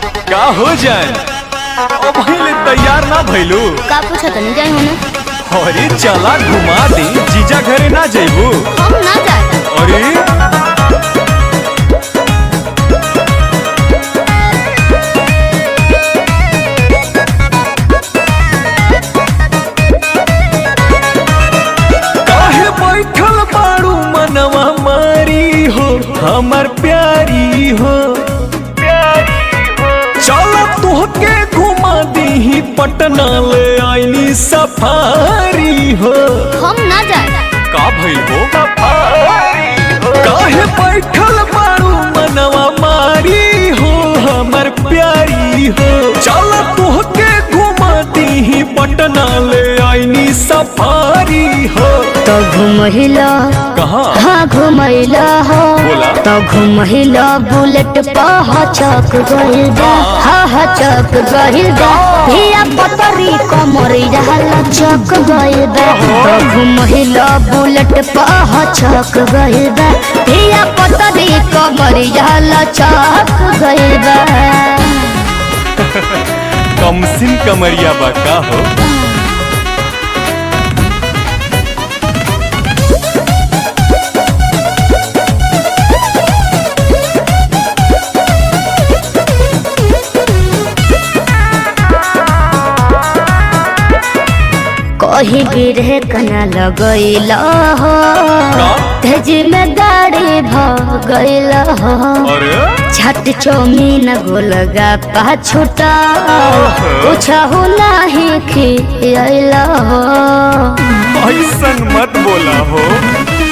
का हो जाए अब पहले तैयार ना भइलू। का पूछा तनी जाई होने। अरे चला घुमा दे जीजा घरे ना जइबू। हम ना जाए। अरे काहे बैठल बाड़ू मनवा मारी हो हमर प्यारी हो। चल तोहके घुमा दी पटना ले आईनी सफारी हो। हम ना जाए। का भइल हो काहे बैठल बाड़ू मनवा मारी हो हमर प्यारी हो। चल तोहके घुमा दी पटना ले आईनी सफारी हो। तो घुमहिला कहाँ हाँ घुमहिला हो बोला? तो घुमहिला बुलेट पह चक गइल बा हा चक गइल बा धिया पतरी कमरी रहला चक गइल बा तो घुमहिला बुलेट पह चक गइल बा धिया पतरी कमरी रहला चक गइल बा। कमसिन कमरिया बा का हो। कहीं गिरे कना लगैला हो तेज में गाड़ी भ गइला हो। अरे छट चौमीन गोलगा पाछुटा कुछ हो नहीं खियाइला हो। ऐसन मत बोला हो।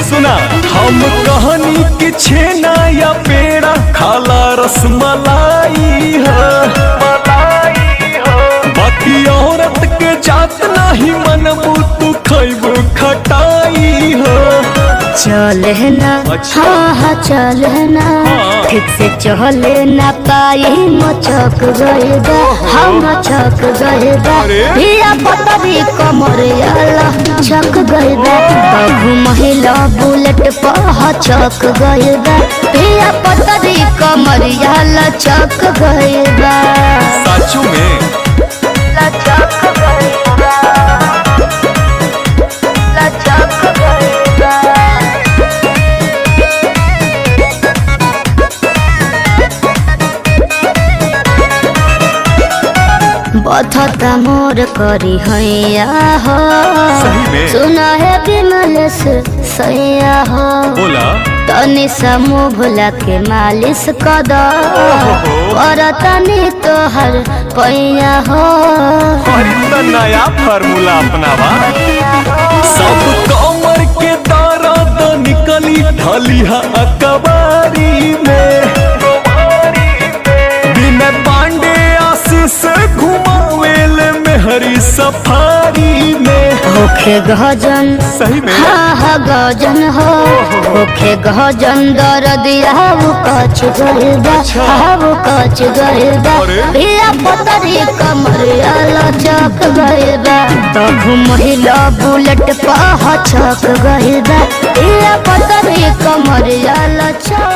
सुना हम कहानी के छेना या पेड़ा खाला रसमलाई है। बाकी औरत के जात नहीं मनबू तू खैबू खटाई हो। चले ना अच्छा। हाँ चले ना ठीक से चले ना पाई मचक गए बा हम मचक गए बा अरे? धिया पतरी कमरिया चक गए बा बाबू महिला बुलेट पह चक गए बा धिया पतरी कमरिया लचक गए बा। साचू में लचक गए बा लचक गए बा। बथता मोर करी हैया हो सही में? सुना है विमल से सैया हो बोला तनी समूह भोला के मालिश कर दो और तनी तोहर पैया हो। अरे त नया फार्मूला अपनावा सब कमर के दर्द निकली ढलिहा अकबारी में। बिन पांडे आशीष घुमावेल में हरी सफारी में। होखे गजन सही में? हाँ गजन हो होखे गजन दर्दिया वो कच गइल बा वो कच गइल बा अरे? धिया पतरी कमरिया लचक गइल बा तो घुमहिला बुलेट पह चक गइल बा धिया पतरी कमरिया लचक